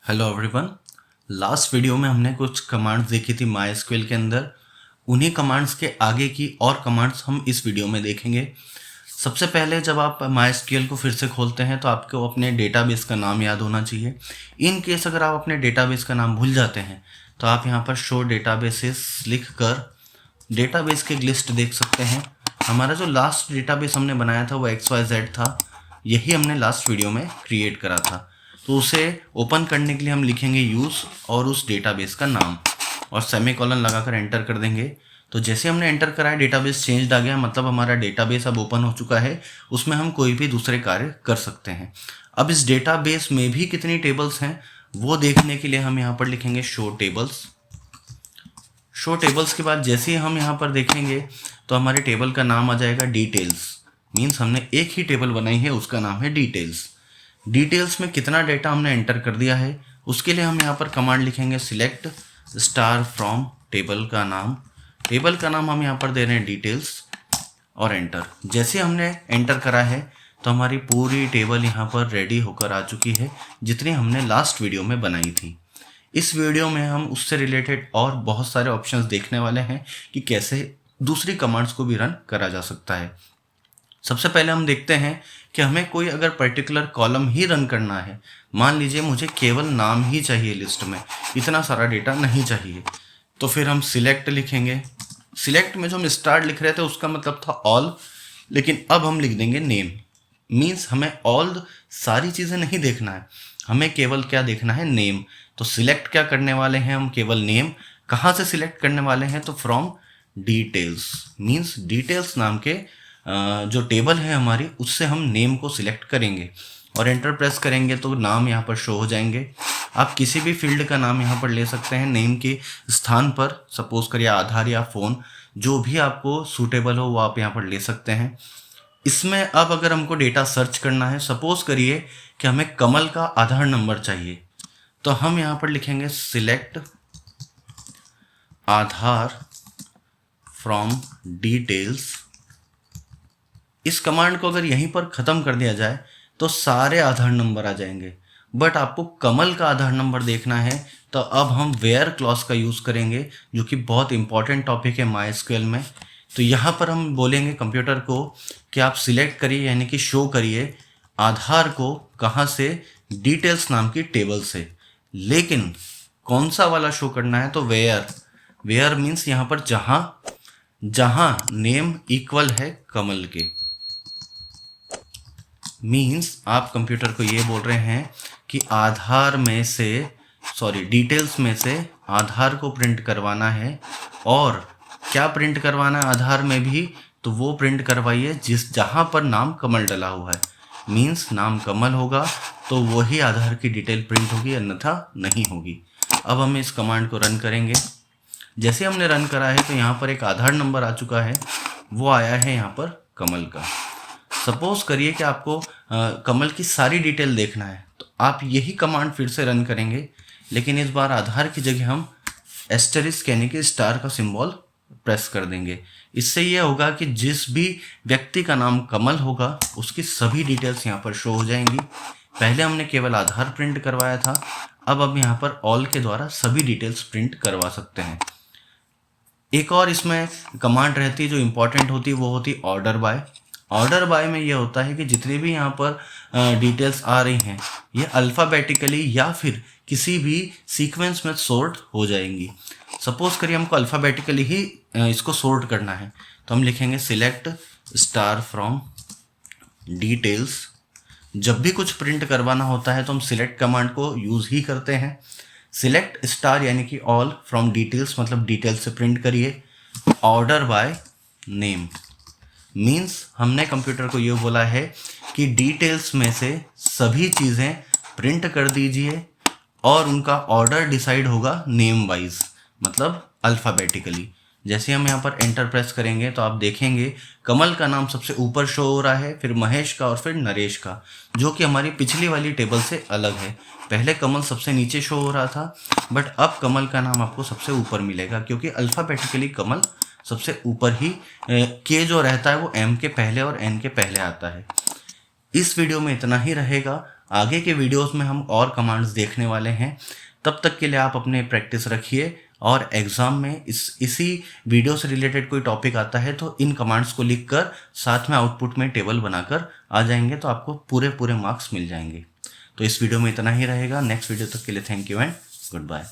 Hello everyone. Last video में हमने कुछ कमांड्स देखी थी MySQL के अंदर। उन्हीं कमांड्स के आगे की और कमांड्स हम इस वीडियो में देखेंगे। सबसे पहले जब आप MySQL को फिर से खोलते हैं तो आपको अपने डेटाबेस का नाम याद होना चाहिए। इन केस अगर आप अपने डेटाबेस का नाम भूल जाते हैं तो आप यहाँ पर शो डेटाबेसेस लिख कर डेटाबेस की लिस्ट देख सकते हैं। हमारा जो लास्ट डेटाबेस हमने बनाया था वो XYZ था, यही हमने लास्ट वीडियो में क्रिएट करा था। तो उसे ओपन करने के लिए हम लिखेंगे यूज़ और उस डेटाबेस का नाम और सेमीकोलन लगाकर एंटर कर देंगे। तो जैसे हमने एंटर करा है डेटाबेस चेंज्ड आ गया, मतलब हमारा डेटाबेस अब ओपन हो चुका है। उसमें हम कोई भी दूसरे कार्य कर सकते हैं। अब इस डेटाबेस में भी कितनी टेबल्स हैं वो देखने के लिए हम यहाँ पर लिखेंगे शो टेबल्स। शो टेबल्स के बाद जैसे ही हम यहाँ पर देखेंगे तो हमारे टेबल का नाम आ जाएगा डिटेल्स। मीन्स हमने एक ही टेबल बनाई है, उसका नाम है डिटेल्स। डिटेल्स में कितना डेटा हमने एंटर कर दिया है उसके लिए हम यहाँ पर कमांड लिखेंगे सिलेक्ट स्टार फ्रॉम टेबल का नाम। टेबल का नाम हम यहाँ पर दे रहे हैं डिटेल्स और एंटर। जैसे हमने एंटर करा है तो हमारी पूरी टेबल यहाँ पर रेडी होकर आ चुकी है, जितनी हमने लास्ट वीडियो में बनाई थी। इस वीडियो में हम उससे रिलेटेड और बहुत सारे ऑप्शंस देखने वाले हैं कि कैसे दूसरी कमांड्स को भी रन करा जा सकता है। सबसे पहले हम देखते हैं कि हमें कोई अगर पर्टिकुलर कॉलम ही रन करना है। मान लीजिए मुझे केवल नाम ही चाहिए लिस्ट में, इतना सारा डेटा नहीं चाहिए, तो फिर हम सिलेक्ट लिखेंगे। सिलेक्ट में जो हम स्टार्ट लिख रहे थे उसका मतलब था ऑल, लेकिन अब हम लिख देंगे नेम। मीन्स हमें ऑल सारी चीज़ें नहीं देखना है, हमें केवल क्या देखना है, नेम। तो सिलेक्ट क्या करने वाले हैं हम, केवल नेम। कहाँ से सिलेक्ट करने वाले हैं, तो फ्रॉम डिटेल्स। मीन्स डिटेल्स नाम के जो टेबल है हमारी, उससे हम नेम को सिलेक्ट करेंगे और एंटर प्रेस करेंगे तो नाम यहाँ पर शो हो जाएंगे। आप किसी भी फील्ड का नाम यहाँ पर ले सकते हैं नेम के स्थान पर। सपोज करिए आधार या फ़ोन, जो भी आपको सूटेबल हो वो आप यहाँ पर ले सकते हैं। इसमें अब अगर हमको डेटा सर्च करना है, सपोज करिए कि हमें कमल का आधार नंबर चाहिए, तो हम यहाँ पर लिखेंगे सिलेक्ट आधार फ्रॉम डिटेल्स। इस कमांड को अगर यहीं पर ख़त्म कर दिया जाए तो सारे आधार नंबर आ जाएंगे। बट आपको कमल का आधार नंबर देखना है तो अब हम वेयर क्लॉज का यूज़ करेंगे, जो कि बहुत इंपॉर्टेंट टॉपिक है MySQL में। तो यहाँ पर हम बोलेंगे कंप्यूटर को कि आप सिलेक्ट करिए, यानी कि शो करिए आधार को। कहाँ से, डिटेल्स नाम की टेबल से। लेकिन कौन सा वाला शो करना है, तो वेयर। वेयर मीन्स यहाँ पर जहाँ नेम इक्वल है कमल के। मीन्स आप कंप्यूटर को ये बोल रहे हैं कि डिटेल्स में से आधार को प्रिंट करवाना है। और क्या प्रिंट करवाना है आधार में भी, तो वो प्रिंट करवाइए जहाँ पर नाम कमल डला हुआ है। मीन्स नाम कमल होगा तो वही आधार की डिटेल प्रिंट होगी, अन्यथा नहीं होगी। अब हम इस कमांड को रन करेंगे। जैसे हमने रन करा है तो यहाँ पर एक आधार नंबर आ चुका है, वो आया है यहाँ पर कमल का। सपोज करिए कि आपको कमल की सारी डिटेल देखना है, तो आप यही कमांड फिर से रन करेंगे, लेकिन इस बार आधार की जगह हम एस्टेरिस्क यानी कि स्टार का सिंबल प्रेस कर देंगे। इससे यह होगा कि जिस भी व्यक्ति का नाम कमल होगा उसकी सभी डिटेल्स यहाँ पर शो हो जाएंगी। पहले हमने केवल आधार प्रिंट करवाया था, अब यहाँ पर ऑल के द्वारा सभी डिटेल्स प्रिंट करवा सकते हैं। एक और इसमें कमांड रहती है जो इम्पॉर्टेंट होती है, वो होती ऑर्डर बाय। ऑर्डर बाय में ये होता है कि जितनी भी यहाँ पर डिटेल्स आ रही हैं ये अल्फ़ाबेटिकली या फिर किसी भी सीक्वेंस में सॉर्ट हो जाएंगी। सपोज करिए हमको अल्फ़ाबेटिकली ही इसको सॉर्ट करना है, तो हम लिखेंगे सिलेक्ट स्टार फ्रॉम डिटेल्स। जब भी कुछ प्रिंट करवाना होता है तो हम सिलेक्ट कमांड को यूज़ ही करते हैं। सिलेक्ट स्टार यानी कि ऑल फ्रॉम डिटेल्स, मतलब डिटेल्स से प्रिंट करिए। ऑर्डर बाय नेम मीन्स हमने कंप्यूटर को ये बोला है कि डिटेल्स में से सभी चीज़ें प्रिंट कर दीजिए और उनका ऑर्डर डिसाइड होगा नेम वाइज, मतलब अल्फ़ाबेटिकली। जैसे हम यहाँ पर एंटर प्रेस करेंगे तो आप देखेंगे कमल का नाम सबसे ऊपर शो हो रहा है, फिर महेश का और फिर नरेश का, जो कि हमारी पिछली वाली टेबल से अलग है। पहले कमल सबसे नीचे शो हो रहा था, बट अब कमल का नाम आपको सबसे ऊपर मिलेगा, क्योंकि अल्फ़ाबेटिकली कमल सबसे ऊपर ही के जो रहता है वो एम के पहले और एन के पहले आता है। इस वीडियो में इतना ही रहेगा। आगे के वीडियोस में हम और कमांड्स देखने वाले हैं। तब तक के लिए आप अपने प्रैक्टिस रखिए, और एग्ज़ाम में इसी वीडियो से रिलेटेड कोई टॉपिक आता है तो इन कमांड्स को लिखकर साथ में आउटपुट में टेबल बनाकर आ जाएंगे, तो आपको पूरे मार्क्स मिल जाएंगे। तो इस वीडियो में इतना ही रहेगा। नेक्स्ट वीडियो तक के लिए thank you and good bye.